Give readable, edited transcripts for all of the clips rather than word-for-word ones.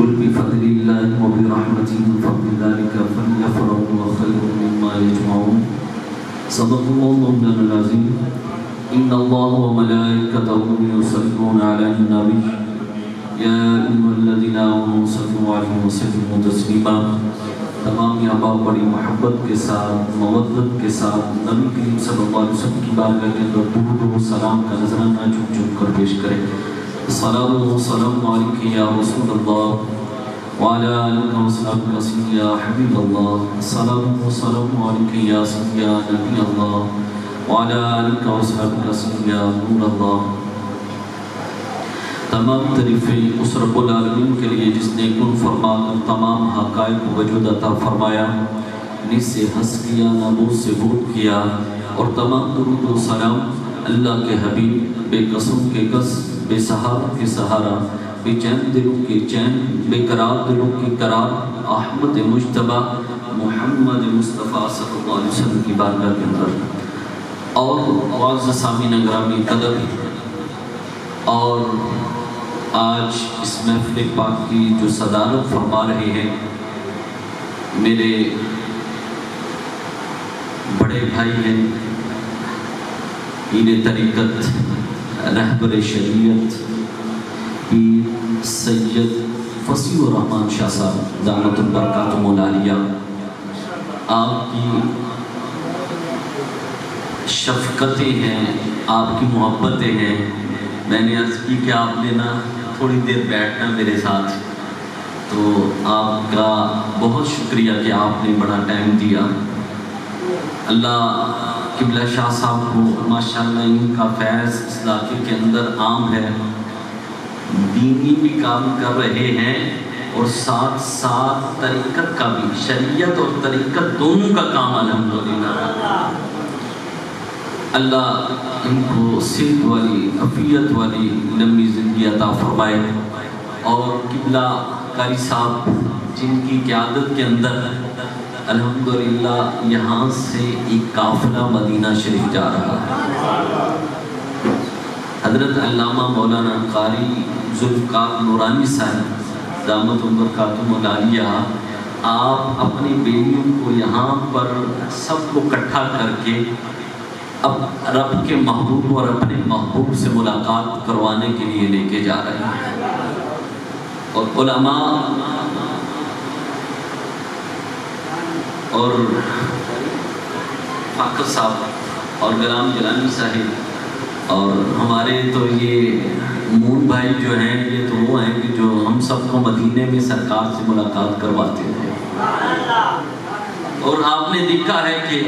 قل بفضل الله وبرحمته فبذلك فليفرحوا هو خير مما يجمعون صدق الله مولانا العظيم إن الله وملائكته يصلون على النبي يا أيها الذين آمنوا صلوا عليه وسلموا تسليما. تمام آبا بڑی محبت کے ساتھ مودت کے ساتھ نبی کریم صلی اللہ علیہ وسلم کی بارگاہ کے اندر درود و سلام کا نذرانہ جھک جھک کر پیش کریں. الصلاة والسلام عليك يا رسول الله وعلى آلك وصحبك يا حبيب الله. الصلاة والسلام عليك يا سيدي يا نبي الله وعلى آلك وصحبك يا نور الله. تمام تعریفیں اس رب العالمین کے لیے جس نے کن فرما کر تمام حقائق کو وجود عطا فرمایا، نس سے ہنس کیا، نابود سے بود کیا، اور تمام درود و سلام اللہ کے حبیب بے قسم کے قس، بے سہارا کے سہارا، بے چین دلوں کے چین، بے قرار دلوں کی قرار، احمد مجتبی محمد مصطفیٰ صلی اللہ علیہ وسلم کی بارگاہ کے اندر. اور معزز سامعین گرامی قدر، اور آج اس محفل پاک کی جو صدارت فرما رہے ہیں میرے بڑے بھائی ہیں، پیر طریقت، رہبر شریعت، پیر سید فصیح الرحمن شاہ صاحب دامت البرکاتہ العالیہ. آپ کی شفقتیں ہیں، آپ کی محبتیں ہیں. میں نے عرض کی کہ آپ نے نا تھوڑی دیر بیٹھنا میرے ساتھ، تو آپ کا بہت شکریہ کہ آپ نے بڑا ٹائم دیا. اللہ قبلہ شاہ صاحب کو ماشاءاللہ ان کا فیض اس علاقے کے اندر عام ہے، دینی بھی کام کر رہے ہیں اور ساتھ ساتھ طریقت کا بھی، شریعت اور طریقت دونوں کا کام الحمدللہ. اللہ ان کو صحت والی، عافیت والی لمبی زندگی عطا فرمائے. اور قبلہ قاری صاحب جن کی قیادت کے اندر الحمدللہ یہاں سے ایک قافلہ مدینہ شریف جا رہا ہے. حضرت علامہ مولانا قاری ذوالفقار نورانی صاحب دامت البرکاتہ العالیہ، آپ اپنی بیویوں کو یہاں پر سب کو اکٹھا کر کے اب رب کے محبوب اور اپنے محبوب سے ملاقات کروانے کے لیے لے کے جا رہے ہیں. اور علماء اور فاقر صاحب اور غلام جلانی صاحب اور ہمارے تو یہ مون بھائی جو ہیں، یہ تو وہ ہیں کہ جو ہم سب کو مدینے میں سرکار سے ملاقات کرواتے تھے. اور آپ نے دیکھا ہے کہ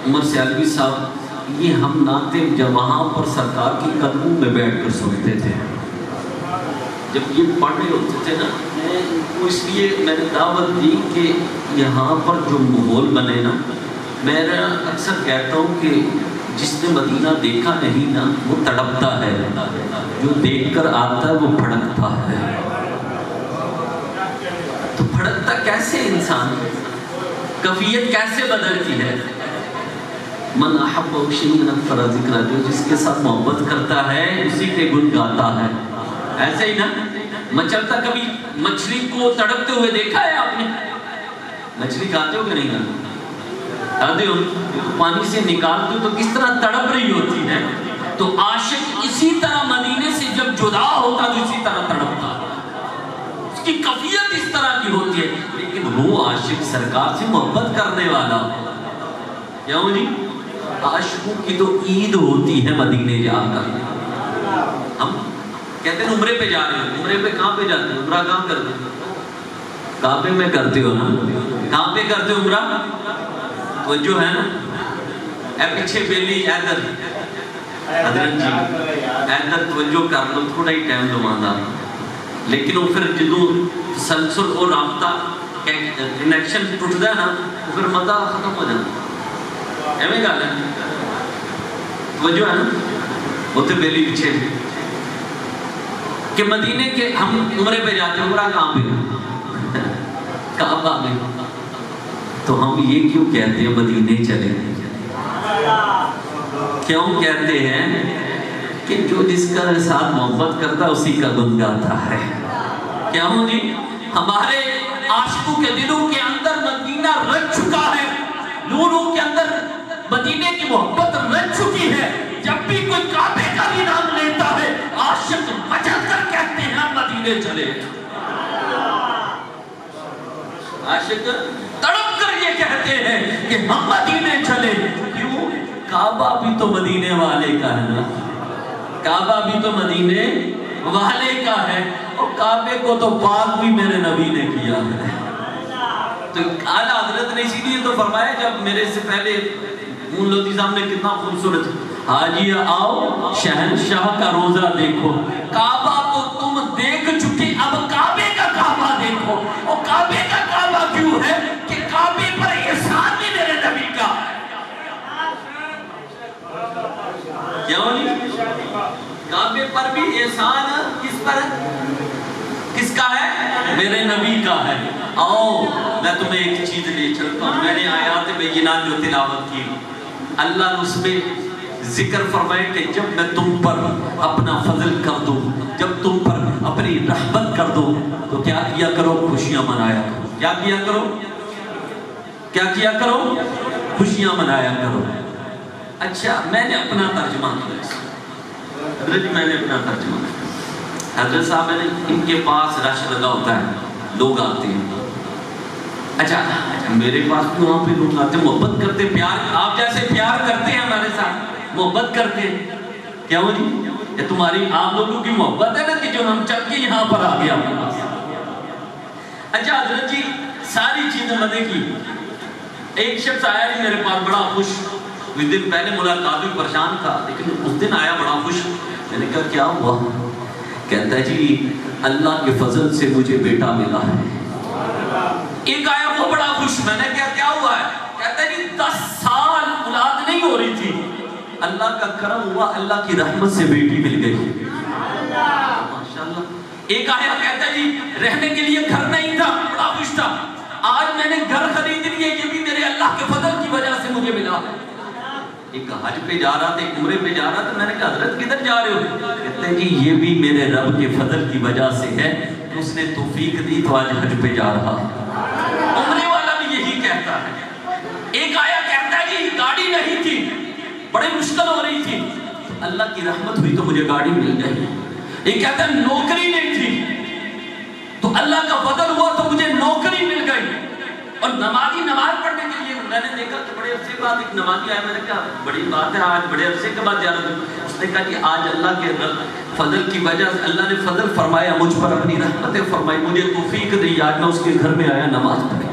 عمر سیالوی صاحب یہ ہم نعتیں جب وہاں پر سرکار کی قدموں میں بیٹھ کر سنتے تھے، جب یہ پڑھ رہے ہوتے تھے نا، اس لیے میں نے دعوت دی کہ یہاں پر جو ماحول بنے نا، میں اکثر کہتا ہوں کہ جس نے مدینہ دیکھا نہیں نا وہ تڑپتا ہے، جو دیکھ کر آتا ہے وہ پھڑکتا ہے. تو پھڑکتا کیسے انسان، کیفیت کیسے بدلتی ہے؟ من احب شیئا اکثر ذکرہ، جو جس کے ساتھ محبت کرتا ہے اسی کے گن گاتا ہے. ایسے ہی نا، مچلتا کبھی مچھلی کو تڑپتے ہوئے دیکھا ہے آپ نے؟ مچھلی کھاتے ہو کہ نہیں کھاتے؟ کھاتے ہو؟ پانی سے نکالتے ہو تو کس طرح تڑپ رہی ہوتی ہے. تو عاشق اسی طرح مدینے سے جب جدا ہوتا تو اسی طرح تڑپتا، اس کی کیفیت اس طرح کی ہوتی ہے. لیکن وہ عاشق سرکار سے محبت کرنے والا، کیا ہو جی؟ عاشقوں کی تو عید ہوتی ہے مدینے جا کر. ہم کہتے ہیں عمرے پہ جا رہے ہیں، عمرے پہ کہاں پہ جاتے ہیں؟ عمرہ کہاں کرتے ہیں؟ کعبے میں کرتے ہو نا. کہاں پہ کرتے ہو عمرہ؟ توجہ ہے نا. اے پیچھے بیلی ایدر حضرت جی ایدر توجہ کر لو، تھوڑا ہی ٹائم دماندہ. لیکن وہ پھر جدو تسلسل اور رابطہ کنیکشن ٹوٹتا ہے نا، پھر مزہ ختم ہو جاتا. ایویں گل ہے، توجہ ہے نا. اتنے بیلی پیچھے کہ مدینے کے ہم عمرے پہ جاتے ہیں. عمرہ کہاں پہ؟ کعبہ میں. تو ہم یہ کیوں کہتے ہیں مدینے چلے؟ کیوں کہتے ہیں کہ جو جس کا ساتھ محبت کرتا ہے اسی کا گن گاتا ہے. کیا ہوں جی؟ ہمارے عاشقوں کے دلوں کے اندر مدینہ رچ چکا ہے، لولوں کے اندر مدینے کی محبت رچ چکی ہے. جب بھی کوئی کعبے کا بھی نام لیتا ہے عاشق مچل کر کہتے ہیں ہم مدینے چلے. عاشق تڑپ کر یہ کہتے ہیں کہ ہم مدینے چلے. کیوں؟ کعبہ بھی تو مدینے والے کا ہے نا، کعبہ بھی تو مدینے والے کا ہے، اور کعبے کو تو پاک بھی میرے نبی نے کیا ہے. تو اعلیٰ حضرت نے اسی لیے تو فرمایا، جب میرے سے پہلے مون لودھی صاحب نے کتنا خوبصورت، حاجی آؤ شہنشاہ کا روزہ دیکھو. کعبہ تو تم دیکھ چکے، اب کعبے کا کعبہ دیکھو. اور کعبے کا کعبہ کیوں ہے کہ کعبے پر احسان بھی میرے نبی کا. کیوں نہیں؟ کعبے پر بھی احسان کس پر ہے؟ کس کا ہے؟ میرے نبی کا ہے. آؤ میں تمہیں ایک چیز لے چلتا ہوں. میں نے آیات بینات جو تلاوت کی، اللہ نے اس میں ذکر فرمائے کہ جب میں تم پر اپنا فضل کر دوں، جب تم پر اپنی رحمت کر دوں تو کیا کیا کرو؟ خوشیاں منایا کرو. کیا کیا کرو؟ کیا کیا کرو؟ خوشیاں منایا کرو. اچھا میں نے اپنا ترجمہ کیا، حضرت جی میں نے اپنا ترجمہ کیا. حضرت صاحب میں نے ان کے پاس رش لگا ہوتا ہے، لوگ آتے ہیں. اچھا میرے پاس بھی وہاں پہ لوگ آتے ہیں، محبت کرتے، پیار، آپ جیسے پیار کرتے ہیں ہمارے ساتھ، محبت کرتے ہیں. کیا ہو جی؟ یہ تمہاری آپ لوگوں کی محبت ہے نا کہ جو ہم چل کے یہاں پر آ گیا. اچھا حضرت جی ساری چیزیں مزے کی. ایک شخص آیا جی میرے پاس بڑا خوش، کچھ دن پہلے ملاقات بھی پریشان تھا لیکن اس دن آیا بڑا خوش. میں نے کہا کیا ہوا؟ کہتا ہے جی اللہ کے فضل سے مجھے بیٹا ملا ہے. ایک آیا وہ بڑا خوش. میں نے کہا کیا ہوا ہے؟ کہتا ہے جی 10 سال اولاد نہیں ہو رہی تھی، اللہ کا کرم ہوا، اللہ کی رحمت سے بیٹی مل گئی. ماشاءاللہ. ایک آیا کہتا ہے جی رہنے کے لیے گھر نہیں تھا، بڑا خوش تھا، آج میں نے گھر خرید لیے، یہ بھی میرے اللہ کے فضل کی وجہ سے مجھے ملا. ایک حج پہ جا رہا تھا، ایک عمرے پہ جا رہا تھا. میں نے کہا حضرت کدھر جا رہے ہو؟ کہتے ہیں جی یہ بھی میرے رب کے فضل کی وجہ سے ہے، اس نے توفیق دی تو آج حج پہ جا رہا. عمرے والا بھی یہی کہتا ہے. ایک آیا کہتا ہے جی گاڑی نہیں تھی، بڑی مشکل ہو رہی تھی، اللہ کی رحمت ہوئی تو مجھے گاڑی مل گئی. ایک کہتا ہے نوکری نہیں تھی تو اللہ کا فضل ہوا تو مجھے نوکری مل گئی. اور نمازی نماز پڑھنے کے لیے میں نے دیکھا کہ بڑے عرصے بعد ایک نمازی آیا. میں نے کہا بڑی بات ہے، آج بڑے عرصے کے بعد جا رہا ہوں. اس نے کہا کہ آج اللہ کے فضل کی وجہ سے اللہ نے فضل فرمایا مجھ پر، اپنی رحمتیں فرمائی، مجھے توفیق دی، آج میں اس کے گھر میں آیا نماز پڑھنے.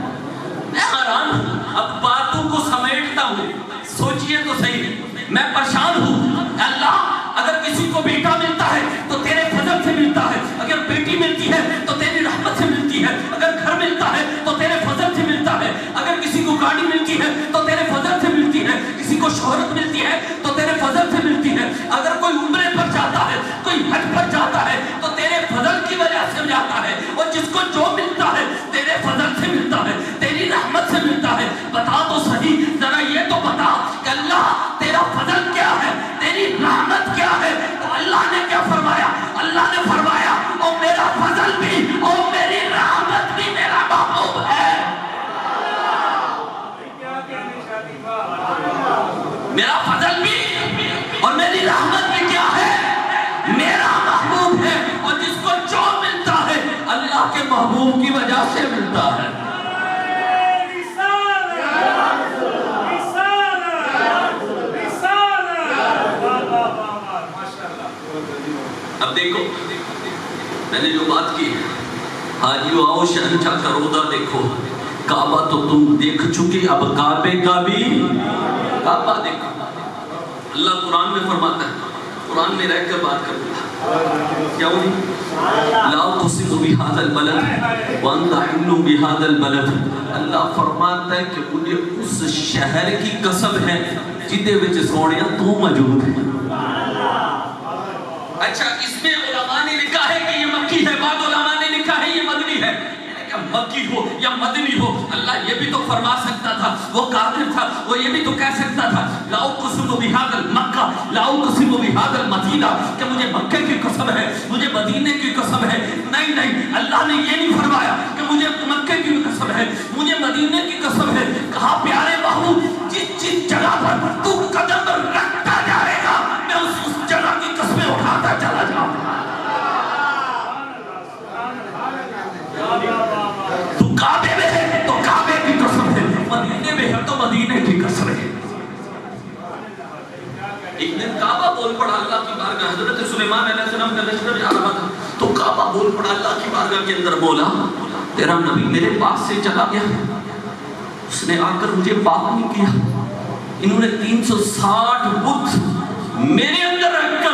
میں حیران ہوں. اب باتوں کو سمیٹتا ہوں، سوچئے تو صحیح. میں پریشان ہوں. اللہ اگر کسی کو بیٹا ملتا ہے تو تیرے فضل سے ملتا ہے، اگر بیٹی ملتی ہے تو تیری رحمت سے ملتی ہے، اگر گھر ملتا ہے تو تیرے فضل سے ملتا ہے، اگر کسی کو گاڑی ملتی ہے تو تیرے فضل سے ملتی ہے، کسی کو شہرت ملتی ہے تو تیرے فضل سے ملتی ہے، اگر کوئی عمرے پر جاتا ہے، کوئی حج پر جاتا ہے تو تیرے فضل کی وجہ سے جاتا ہے. اور جس کو جو ملتا ہے تیرے فضل سے ملتا ہے، تیری رحمت سے ملتا ہے. بتا تو صحیح، ذرا یہ تو بتا کہ اللہ تیرا فضل کیا ہے، تیری رحمت کیا ہے؟ تو اللہ نے کیا فرمایا؟ اللہ نے فرمایا اور میرا فضل بھی اور میری رحمت بھی میرا محبوب ہے. میرا فضل بھی اور میری رحمت بھی کیا ہے؟ میرا محبوب ہے. اور جس کو جو ملتا ہے اللہ کے محبوب کی وجہ سے ملتا ہے. اب دیکھو میں نے جو بات کی، حاجیو آؤ شہنشاہ کا روضہ دیکھو. کعبہ تو تم دیکھ چکے، اب کعبے کا بھی کعبہ دیکھو. اللہ قرآن میں فرماتا ہے، قرآن میں رہ کر بات کروں کیا ہوئی؟ لا اقسم بہذا البلد وانت حل بہذا البلد. اللہ فرماتا ہے کہ مجھے اس شہر کی قسم ہے جدے وچ سونیا تو موجود ہے. اچھا اس میں علماء نے لکھا ہے کہ یہ مکی ہے، بعض علماء نے لکھا ہے یہ مدنی ہے. مکی ہو یا مدنی ہو اللہ یہ بھی تو فرما سکتا تھا، وہ کافر تھا وہ یہ بھی تو کہہ سکتا تھا لا اقسم بہذا المکہ لا اقسم بہذا المدینہ، کہ مجھے مکے کی قسم ہے، مجھے مدینے کی قسم ہے. نہیں نہیں، اللہ نے یہ نہیں فرمایا کہ حضرت سلیمان علیہ السلام کا لشکر جا رہا تھا تو کعبہ بول پڑا اللہ کی بارگاہ کے اندر، مولا تیرا نبی میرے پاس سے چلا گیا، اس نے آ کر مجھے پاک نہیں کیا، انہوں نے 360 بت میرے اندر رکھ کر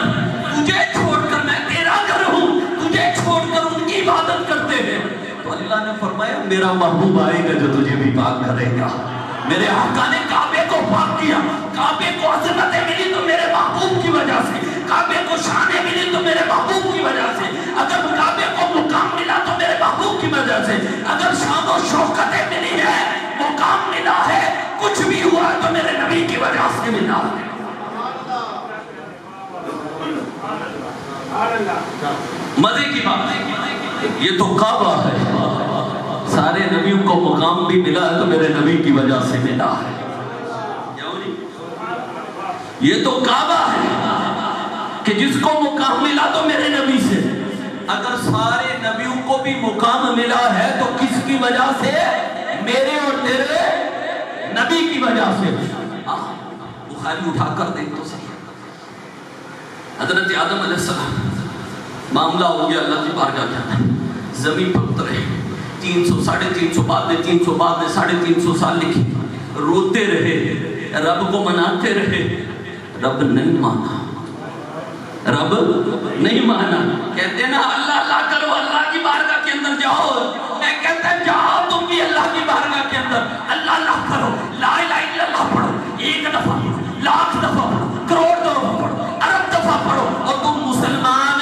تجھے چھوڑ کر، میں تیرا گھر ہوں، تجھے چھوڑ کر ان کی عبادت کرتے ہیں۔ تو اللہ نے فرمایا میرا محبوب آئے گا جو تجھے بھی پاک کرے گا۔ میرے آقا نے کعبے کو پاک کیا، کعبے کو عظمتیں ملی تو میرے محبوب کی وجہ سے، کعبے کو شانیں ملی تو میرے محبوب کی وجہ سے، اگر کعبے کو مقام ملا تو میرے محبوب کی وجہ سے، اگر شان و شوکتیں ملی ہے، مقام ملا ہے، کچھ بھی ہوا تو میرے نبی کی وجہ سے ملا ہے۔ مزے کی بات، یہ تو کعبہ ہے، سارے نبیوں کو مقام بھی ملا ہے تو میرے نبی کی وجہ سے ملا ہے۔ یہ تو کعبہ ہے کہ جس کو مقام ملا تو میرے نبی سے، اگر سارے نبیوں کو بھی مقام ملا ہے تو کس کی وجہ سے؟ میرے اور تیرے نبی کی وجہ سے۔ بخاری اٹھا کر دیکھ تو صحیح، حضرت آدم علیہ السلام معاملہ ہو گیا اللہ کی بارگاہ کے اندر، زمین پر اترے، 300 350 بعد میں 300 بعد میں 350 سال لکھی، روتے رہے، رب کو مناتے رہے، رب نہیں مانا، رب نہیں مانا۔ کہتے ہیں نا اللہ اللہ کرو، اللہ کی بارگاہ کے اندر جاؤ، میں کہتا ہے جاؤ تم بھی اللہ کی بارگاہ کے اندر، اللہ اللہ کرو، لا الہ الا اللہ پڑھو، 1 دفعہ پڑھو، 1,00,000 دفعہ پڑھو، کروڑ دفعہ پڑھو، ارب دفعہ پڑھو، اور تم مسلمان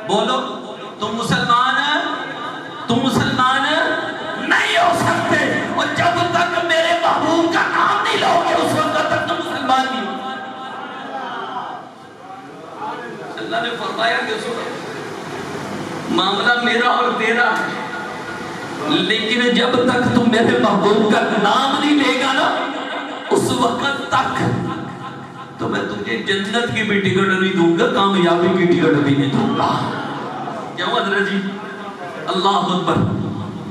بولو، تم مسلمان نہیں ہو سکتے، اور جب تک میرے محبوب کا نام نہیں لو گے اس وقت تک تم مسلمان نہیں ہو۔ اللہ نے فرمایا کہ اس وقت معاملہ میرا اور تیرا ہے، لیکن جب تک تم میرے محبوب کا نام نہیں لے گا نا اس وقت تک تو میں تجھے جنت کی بھی ٹکٹ نہیں دوں گا، کامیابی کی ٹکٹ بھی نہیں دوں گا۔ کیا حضرت جی؟ اللہ اکبر۔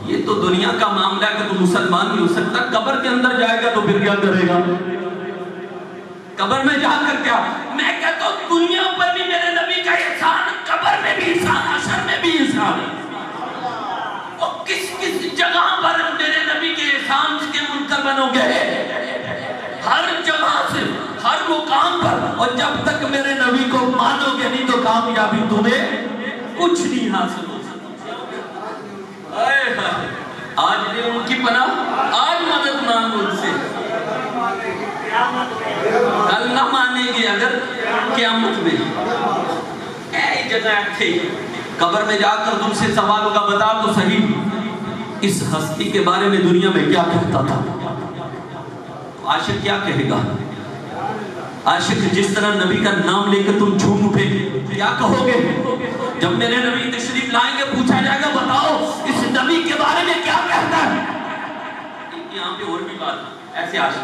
یہ تو دنیا کا معاملہ ہے کہ تو مسلمان نہیں ہو سکتا، قبر کے اندر جائے گا تو پھر کیا کرے گا؟ قبر میں جا کر کیا؟ میں کہتا ہوں دنیا پر بھی میرے نبی کا احسان، قبر میں بھی احسان، حشر میں بھی احسان، اور کس کس جگہ پر میرے نبی کے احسان کے منکر بنو گے؟ ہر جگہ سے، ہر مقام پر، اور جب تک میرے نبی کو مانو گے نہیں تو کامیابی تمہیں کچھ نہیں حاصل ہو سکتا۔ آج لے ان کی پناہ، آج مدد مانگو ان سے، کل نہ مانیں گے اگر قیامت میں۔ اے جگہ تھے قبر میں جا کر تم سے سوال ہوگا، بتا تو صحیح اس ہستی کے بارے میں دنیا میں کیا کہتا تھا؟ عاشق کیا کہے گا؟ عاشق جس طرح نبی کا نام لے کر تم جھوم اٹھے کیا کہو گے؟ جب میرے نبی تشریف لائیں گے پوچھا جائے گا بتاؤ اس نبی کے بارے میں کیا کہتا ہے؟ یہاں پہ اور بھی بات، ایسے عاشق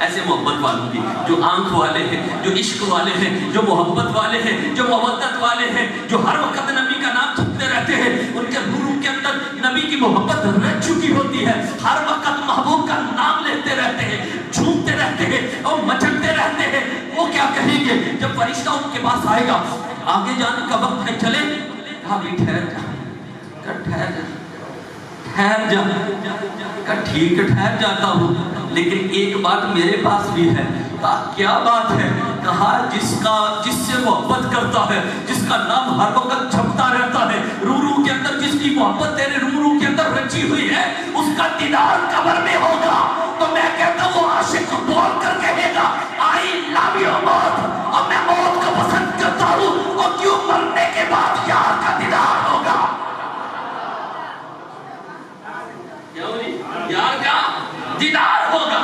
ایسے محبت والوں کی جو آنکھ والے ہیں، جو عشق والے ہیں، جو محبت والے ہیں، جو مودت والے ہیں، جو ہر وقت نبی کا نام جھپتے رہتے ہیں، ان کے روح کے اندر نبی کی محبت رہ چکی ہوتی ہے، ہر وقت محبوب کا نام لیتے رہتے ہیں، جھومتے رہتے ہیں اور مچکتے رہتے ہیں۔ وہ کیا کہیں گے جب فرشتہ ان کے پاس آئے گا، آگے جانے کا وقت ہے، چلے کہا بھی ٹھہر جا، ٹھہر جا، ٹھہر جا، کہا ٹھیک ہے ٹھہر جاتا ہوں، لیکن ایک بات میرے پاس بھی ہے۔ کہا کیا بات ہے؟ کہا جس سے محبت کرتا ہے، جس کا نام ہر وقت چھپتا رہتا ہے، روح کے اندر جس کی محبت تیرے روح کے اندر رچی ہوئی ہے، اس کا دیدار قبر میں ہوگا۔ تو میں کہتا ہوں وہ عاشق بول کر کہے گا آئی لو یو موت، اور میں موت کو پسند کرتا ہوں، اور کیوں مرنے کے بعد یار کا دیدار ہوگا، یار کا دیدار ہوگا۔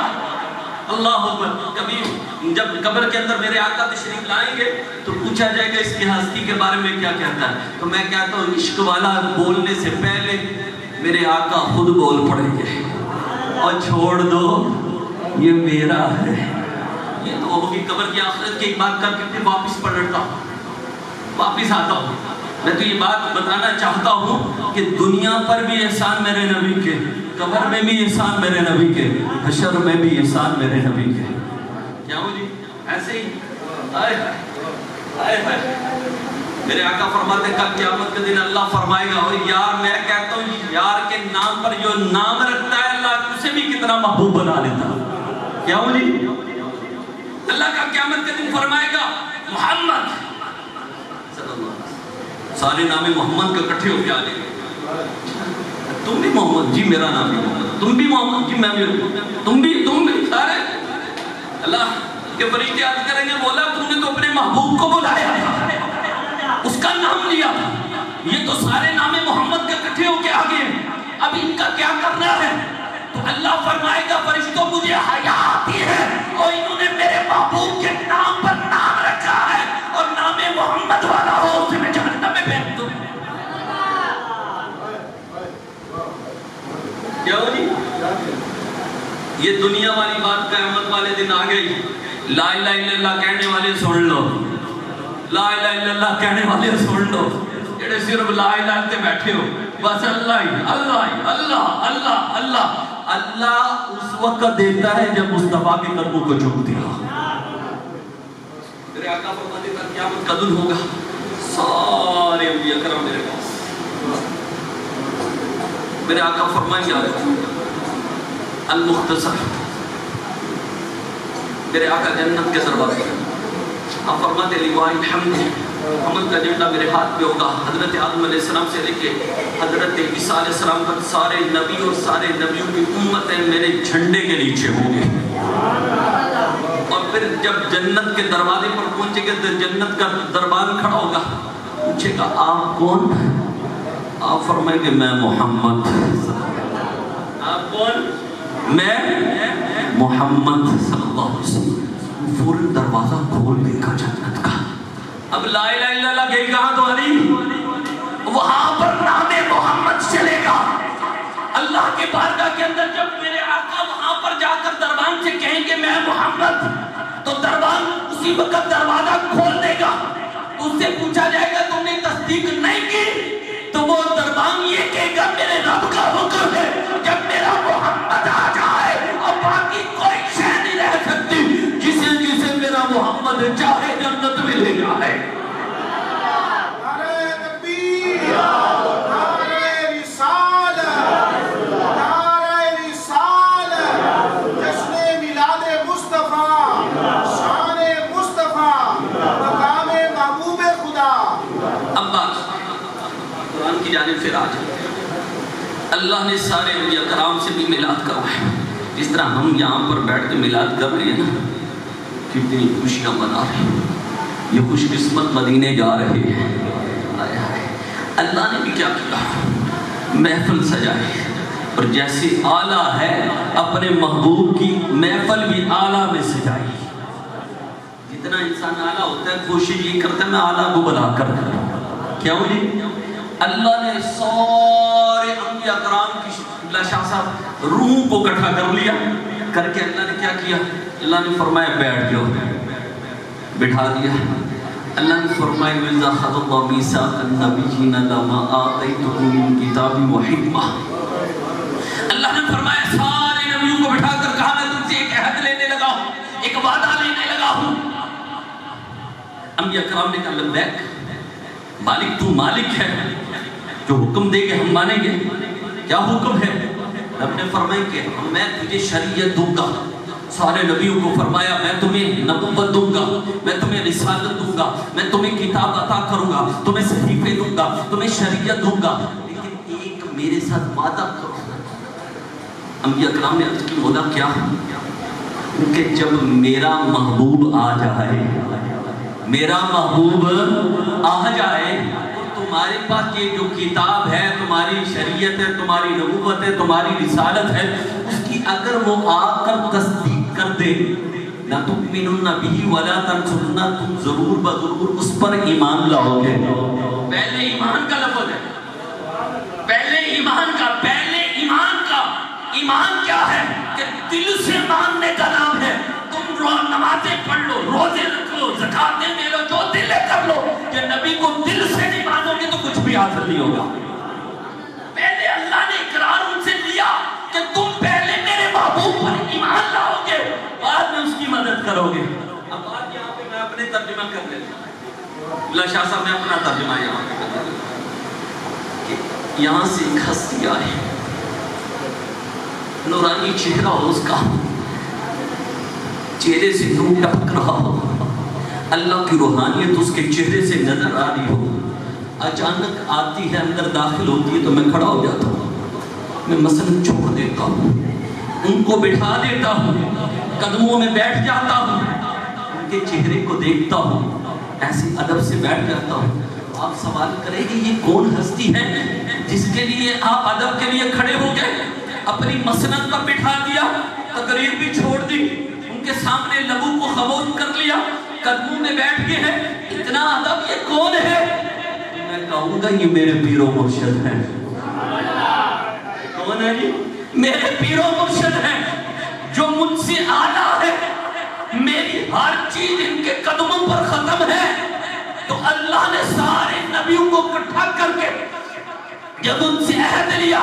اللہ اکبر۔ کبھی جب قبر کے اندر میرے آقا تشریف لائیں گے تو پوچھا جائے گا اس کی ہستی کے بارے میں کیا کہتا ہے، تو میں کہتا ہوں عشق والا بولنے سے پہلے میرے آقا خود بول پڑیں گے، اور چھوڑ دو یہ میرا ہے۔ یہ تو ہوگی قبر کی آخرت کی ایک بات کر کے پھر واپس پلٹتا ہوں، واپس آتا ہوں۔ میں تو یہ بات بتانا چاہتا ہوں کہ دنیا پر بھی احسان میرے نبی کے، قبر میں بھی احسان میرے نبی کے، حشر میں بھی احسان میرے نبی کے۔ کیا ہو جی؟ ایسے ہی میرے آقا فرماتے کل قیامت کے دن اللہ فرمائے گا اور یار میں کہتا ہوں یار کے نام پر جو نام رکھتا ہے اللہ اسے بھی کتنا محبوب بنا لیتا. کیا ہو جی؟ اللہ کا قیامت کے دن فرمائے گا محمد صلی اللہ علیہ وسلم. سارے نام محمد کا کٹھے ہو کے آ لیں گے. تم بھی محمد جی میرا نام بھی محمد, تم بھی محمد جی میں بھی, تم بھی سارے اللہ کے فرشتے عرض کریں گے مولا تم نے تو اپنے محبوب کو بلایا اس کا نام لیا یہ تو سارے نام محمد کے کٹھے ہو کے آگے ہیں اب ان کا کیا کرنا ہے. تو اللہ فرمائے گا فرشتوں مجھے حیا آتی ہے اور انہوں نے میرے محبوب کے نام پر نام رکھا ہے اور نام محمد والا ہو اسے میں جہنم میں پھینک دوں. کیا ہو جی؟ یہ دنیا والی بات قیامت والے دن آ گئی. لا الہ الا اللہ کہنے والے سن لو, لا الہ الا اللہ کہنے والے سن لو جڑے صرف لا الہ تے بیٹھے ہو بس اللہ ہی اللہ ہی اللہ اللہ اللہ. اللہ اس وقت دیتا ہے جب مصطفیٰ کے قدموں کو چوم دیا. میرے آقا فرماتے ہیں قیامت کا دن ہوگا سارے انبیاء کرام میرے پاس. میرے آقا فرمائیں گے المختصر میرے آقا جنت کے دروازے آپ فرماتے لواء الحمد حمد کا جھنڈا میرے ہاتھ پہ ہوگا. حضرت آدم علیہ السلام سے لے کے حضرت عیسیٰ علیہ السلام تک سارے نبی اور سارے نبیوں کی امتیں میرے جھنڈے کے نیچے ہوں گے. اور پھر جب جنت کے دروازے پر پہنچے گے تو جنت کا دربان کھڑا ہوگا پوچھے گا آپ کون؟ آپ فرمائیں گے میں محمد. آپ کون؟ میں محمد صلی اللہ علیہ وسلم. فوراً دروازہ کھول دے گا جنت کا. اب لا الہ الا اللہ گئی کہاں تو علی وہاں پر نام محمد چلے گا. اللہ کے بارگاہ کے اندر جب میرے آقا وہاں پر جا کر دربان سے کہیں گے میں محمد تو دربان اسی وقت دروازہ کھول دے گا. اس سے پوچھا جائے گا تم نے تصدیق نہیں کی تو وہ دربان یہ کہے گا میرے رب کا حکم ہے جب میرا محمد آ جائے اور باقی کوئی شے نہیں رہ سکتی جسے میرا محمد چاہے جنت میں لے جائے. نعرہ تکبیر نعرہ رسالت نعرہ رسالت جشن میلاد مصطفیٰ شان مصطفیٰ مقام محبوب خدا. اب بات قرآن کی جانب پھر آ جائے. اللہ نے سارے انبیاء کرام سے بھی میلاد کروایا. جس طرح ہم یہاں پر بیٹھ کے میلاد کر رہے ہیں نا کتنی خوشیاں منا رہے ہیں. یہ خوش قسمت مدینے جا رہے ہیں. اللہ نے بھی کیا کیا محفل سجائے اور جیسے آلہ ہے اپنے محبوب کی محفل بھی آلہ میں سجائی. جتنا انسان آلہ ہوتا ہے کوشش یہ کرتا ہے میں آلہ کو بنا کر کیا ہوں جی. اللہ نے سارے انبیاء کرام کی اللہ شاہ صاحب روح کو اکٹھا کر لیا. کر کے اللہ نے کیا کیا اللہ نے فرمایا بیٹھ جاؤ. بٹھا دیا. اللہ نے فرمایا وَإِذَا أَخَذَ اللَّهُ مِيثَاقَ النَّبِيِّينَ لَمَا آتَيْتُكُم مِّن كِتَابٍ وَحِكْمَةٍ. اللہ نے فرمایا سارے نبیوں کو بٹھا کر کہا میں تم سے ایک عہد لینے لگا ہوں ایک وعدہ لینے لگا ہوں. انبیاء کرام نے کہا لبیک مالک تو مالک ہے جو حکم دے گے ہم مانیں گے. کیا حکم ہے؟ رب نے فرمایا کہ میں تجھے شریعت دوں گا. سارے نبیوں کو فرمایا میں تمہیں نبوت دوں گا میں تمہیں رسالت دوں گا میں تمہیں کتاب عطا کروں گا تمہیں صحیفے دوں گا تمہیں شریعت دوں گا لیکن ایک میرے ساتھ وعدہ کرو. انبیاء کرام نے عرض کی مولا کیا کہ جب میرا محبوب آ جائے میرا محبوب آ جائے تمہارے پاس یہ جو کتاب ہے تمہاری شریعت ہے تمہاری نبوت ہے تمہاری رسالت ہے اس کی اگر وہ آ کر تصدیق کر دے نہ تؤمنن بہ ولا تنصرن تم ضرور بضرور اس پر ایمان لاؤ گے. پہلے ایمان کا لفظ ہے پہلے ایمان کا ایمان کیا ہے کہ دل سے ماننے کا نام ہے. تم نمازیں پڑھ لو روزے رکھ لو زکاتیں دے لو جو دل کر لو کہ نبی کو دل سے نہیں مانو گے تو کچھ بھی حاصل نہیں ہوگا. پہلے اللہ نے اقرار ان سے لیا کہ تم پہلے میرے محبوب پر ایمان لاؤ گے بعد میں اس کی مدد کرو گے. اب بات یہاں پہ میں اپنے ترجمہ کر لیتا اللہ شاہ صاحب نے اپنا ترجمہ یہاں پہ کر دیا کہ یہاں سے ایک ہستی آئی، نورانی چہرہ ہو اس کا، چہرے سے نور ٹپک رہا ہو، اللہ کی روحانیت اس کے چہرے سے نظر آ رہی ہو، اچانک آتی ہے اندر داخل ہوتی ہے تو میں کھڑا ہو جاتا ہوں، میں مثلا چھوڑ دیتا ہوں، ان کو بٹھا دیتا ہوں، قدموں میں بیٹھ جاتا ہوں، ان کے چہرے کو دیکھتا ہوں، ایسے ادب سے بیٹھ جاتا ہوں۔ آپ سوال کریں گے یہ کون ہستی ہے جس کے لیے آپ ادب کے لیے کھڑے ہو گئے، اپنی مسند پر بٹھا دیا، تقریر بھی چھوڑ دی، ان کے سامنے لبوں کو خاموش کر لیا، قدموں میں بیٹھ گئے ہیں، اتنا ادب، یہ کون ہے؟ میں کہوں گا یہ میرے پیر و مرشد ہیں۔ کون ہے جی؟ میرے پیر و مرشد ہیں جو مجھ سے اعلیٰ ہے، میری ہر چیز ان کے قدموں پر ختم ہے۔ تو اللہ نے سارے نبیوں کو اکٹھا کر کے جب ان سے عہد لیا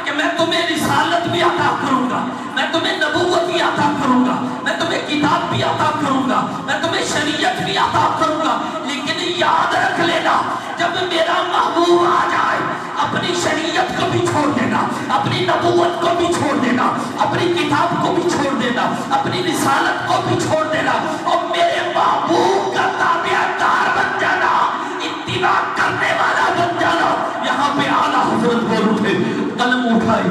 کہ میں تمہیں رسالت بھی عطا کروں گا، میں تمہیں نبوت بھی عطا کروں گا، میں تمہیں کتاب بھی عطا کروں گا، میں تمہیں شریعت بھی عطا کروں گا، لیکن یاد رکھ لینا جب میرا محبوب آ جائے اپنی شریعت کو بھی چھوڑ دینا، اپنی نبوت کو بھی چھوڑ دینا، اپنی کتاب کو بھی چھوڑ دینا، اپنی رسالت کو بھی چھوڑ دینا اور میرے محبوب کا تابعدار بن جانا، اتباع کرنے والا بن جانا۔ یہاں پہ اعلیٰ حضرت بول اٹھے، قلم اٹھائے،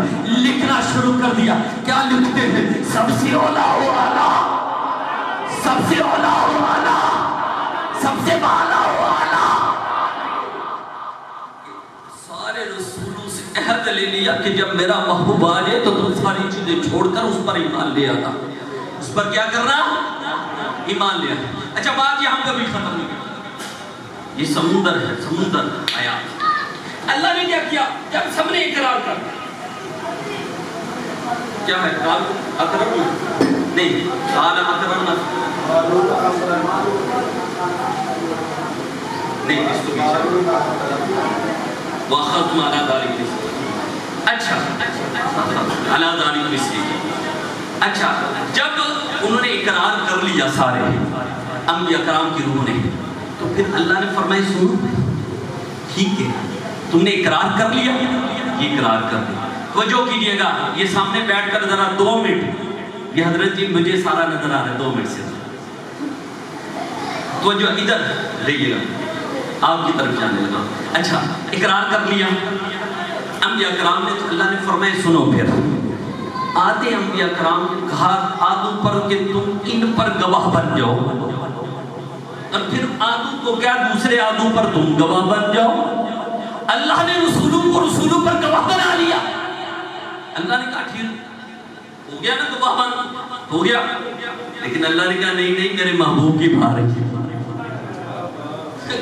لکھنا شروع کر دیا۔ کیا لکھتے ہیں؟ سب سے اولا ہو اعلیٰ، سب سے اولا ہو اعلیٰ، سب سے بالا ہو اعلیٰ۔ سارے رسولوں سے عہد لے لیا کہ جب میرا محبوب آ جائے تو تم ساری چیزیں چھوڑ کر اس پر ایمان لے آتا۔ اس پر کیا کرنا؟ ایمان لے آتا۔ اچھا بات یہاں پہ بھی ختم نہیں، یہ سمندر ہے، سمندر آیا۔ اللہ نے کیا کیا؟ جب سب نے اقرار کر کیا ہے؟ قال اکرم نہیں، قال اکرم نہیں، اس کو پیچھے وَأَخَذْتُمْ عَلَىٰ ذَلِكَ مِثْلِهِ۔ اچھا عَلَىٰ ذَلِكَ مِثْلِهِ۔ اچھا جب انہوں نے اقرار کر لیا سارے انبیاء کرام کی روح نے، تو پھر اللہ نے فرمایا سنو ٹھیک ہے تم نے اقرار کر لیا، یہ اقرار کر لیا، توجہ کیجئے گا، یہ سامنے بیٹھ کر ذرا 2 منٹ، یہ حضرت جی مجھے سارا نظر آ رہا ہے 2 منٹ سے، توجہ ادھر لئیے گا، آپ کی طرف جانے لگا۔ اچھا اقرار کر لیا انبیاء کرام نے، تو اللہ نے فرمایا سنو پھر آتے انبیاء کرام نے کہا آدم پر کہ تم ان پر گواہ بن جاؤ، اور پھر آدم کو کیا دوسرے آدم پر تم گواہ بن جاؤ۔ اللہ نے رسولوں کو رسولوں پر گواہ بنا لیا۔ اللہ نے کہا ٹھیک ہو گیا نا، گواہ بن ہو گیا، لیکن اللہ نے کہا نہیں نہیں میرے محبوب کی بھار ہے۔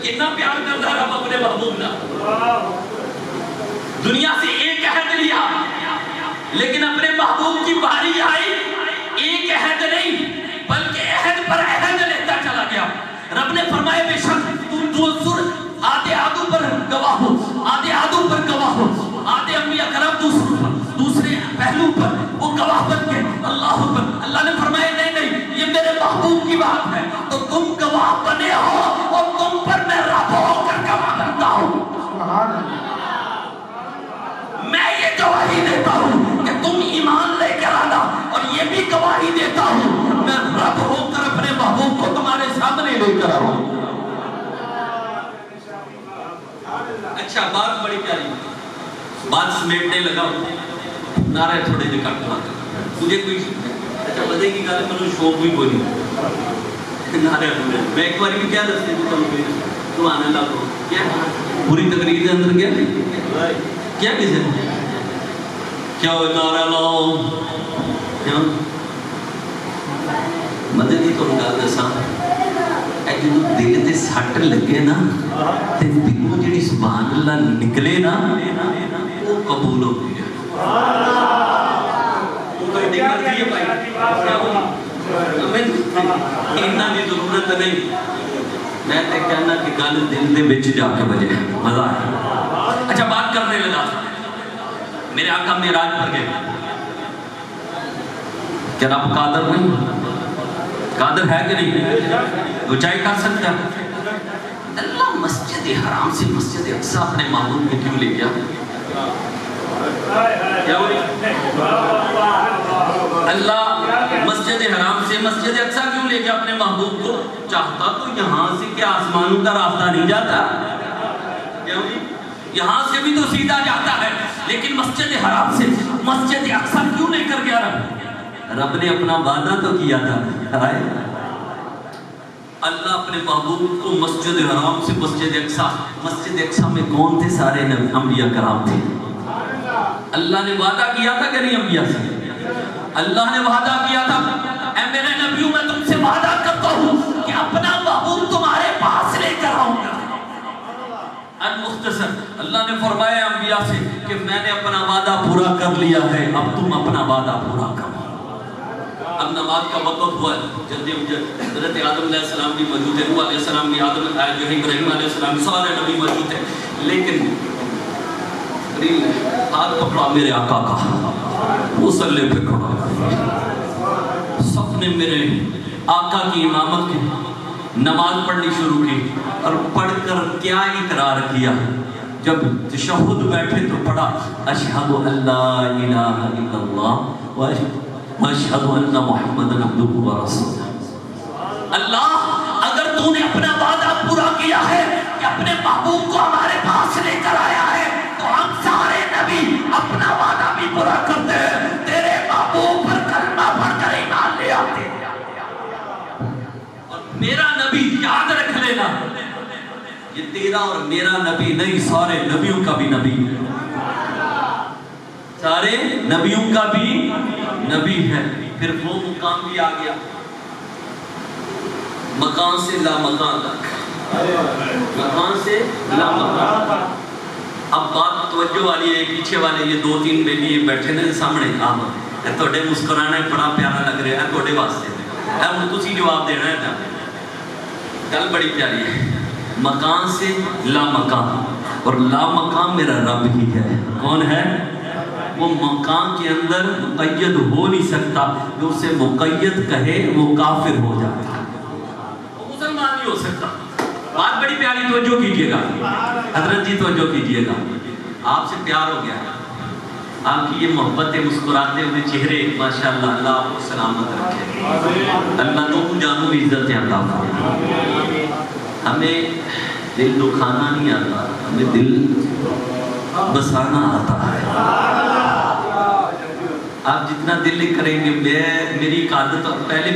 کتنا پیار کرتا رہا اپنے محبوب کا، دنیا سے ایک عہد لیا لیکن اپنے محبوب کی باری آئی، ایک عہد نہیں بلکہ عہد پر عہد لیتا چلا گیا۔ رب نے فرمایا بے شک تم دوسر آدھے آدم پر گواہ ہو، آدھے آدم پر گواہ ہو، آدھے انبیاء کرام دوسرے پہلو پر وہ گواہ بن کے اللہ پر۔ اللہ نے فرمایا نہیں نہیں یہ میرے محبوب کی بات ہے، تو تم گواہ بنے ہو اور تم پر میں رب ہو کر گواہ کرتا ہوں۔ میں یہ گواہی دیتا ہوں کہ تم ایمان لے کر آنا، اور یہ بھی گواہی دیتا ہوں میں رب ہو کر اپنے محبوب کو تمہارے سامنے لے کر آؤں۔ اچھا بات بڑی پیاری، بات سمیٹنے لگا، نعرہ تھوڑے جے کٹ مارتا مجھے کوئی اچھا بدے کی گالے منو شوق بھی کوئی نہیں، نعرہ تھوڑے میں ایک باری بھی کیا دستے بھی تم کوئی تو آنے اللہ کو کیا پوری تقریر کے اندر کیا کسے کیا ہوئے نعرہ لاؤ مدد ہی تو انگال دسا اے جو دل تے سٹ لگے نا تے پھر جڑی سبحان اللہ نکلے نا وہ قبول ہو گئی۔ وہ کوئی دقت نہیں ہے بھائی، اتنا بھی ضرورت نہیں، میں تے کہنا کہ گل دل دے وچ جا کے بجے مزہ آیا۔ اچھا بات کرنے لگا، میرے آقا معراج پر گئے، کیا رب قادر نہیں؟ قادر ہے کہ نہیں؟ وہ چاہے کر سکتا ہے، اللہ مسجد حرام سے مسجد اقصی اپنے محبوب کو کیوں لے گیا؟ اللہ مسجد حرام سے مسجد اقصی کیوں لے گیا اپنے محبوب کو؟ چاہتا تو یہاں سے کیا آسمانوں کا راستہ نہیں جاتا؟ یہاں سے بھی تو سیدھا جاتا ہے، لیکن مسجد حرام سے مسجد اقصی کیوں لے کر گیا رب نے اپنا وعدہ تو کیا تھا۔ اللہ اپنے محبوب کو مسجد حرام سے مسجد اقصی میں کون تھے؟ سارے انبیاء کرام تھے۔ اللہ نے وعدہ کیا تھا کہ نہیں انبیاء سے؟ اللہ نے وعدہ کیا تھا، اے میرے نبیوں میں تم سے وعدہ کرتا ہوں کہ اپنا محبوب تمہارے پاس لے کر آؤں گا۔ مختصر اللہ نے فرمایا انبیاء سے کہ میں نے اپنا وعدہ پورا کر لیا ہے، اب تم اپنا وعدہ پورا کرو۔ اب نماز کا وقت ہوا ہے، جلدی حضرت آدم علیہ السلام بھی موجود ہے، نوح علیہ السلام بھی، آدم جو ہے ابراہیم علیہ السلام، سارے نبی موجود ہیں، لیکن ہاتھ پکڑا میرے آقا کا، مصلی پہ کھڑا، سب نے میرے آقا کی امامت کی نماز پڑھنی شروع کی، اور پڑھ کر کیا اقرار کیا؟ جب تشہد بیٹھے تو پڑھا اشہد ان لا الہ الا اللہ واشہد ان محمد عبدہ ورسولہ۔ اللہ اگر تو نے اپنا وعدہ پورا کیا ہے کہ اپنے محبوب کو ہمارے پاس لے کر آیا ہے، تو ہم سارے نبی اپنا وعدہ بھی پورا کرتے ہیں، تیرے محبوب پر کلمہ پڑھ کر ایمان لے آتے ہیں۔ اور میرا نبی یاد رکھ لینا، یہ تیرا اور میرا نبی نہیں، سارے نبیوں کا بھی نبی ہے، سارے نبیوں کا بھی نبی ہے۔ پھر وہ مقام بھی آ گیا، مکان سے لا مکان تک، مکان سے لا مکان۔ اب بات توجہ والی ہے، پیچھے والے یہ دو تین بیلی بیٹھے نے سامنے، توڑے مسکرانا بڑا پیارا لگ رہا ہے، توڑے واسطے ہے، تسی جواب دینا ہے، گل بڑی پیاری ہے۔ مکان سے لا مکان، اور لا مکان میرا رب ہی ہے۔ کون ہے؟ وہ مکان کے اندر مقید ہو نہیں سکتا، جو اسے مقید کہے وہ کافر ہو جاتا، وہ مسلمان نہیں ہو سکتا۔ بات بڑی پیاری، توجہ کیجئے گا حضرت جی، توجہ کیجئے گا۔ آپ سے پیار ہو گیا، آپ کی یہ محبت مسکراتے ہوئے چہرے، ماشاءاللہ، اللہ آپ کو سلامت رکھے، اللہ تو جانو بھی عزت عطا فرمائے۔ ہمیں دل دکھانا نہیں آتا، ہمیں دل بسانا آتا ہے۔ آپ جتنا دل کریں گے، میری عادت پہلے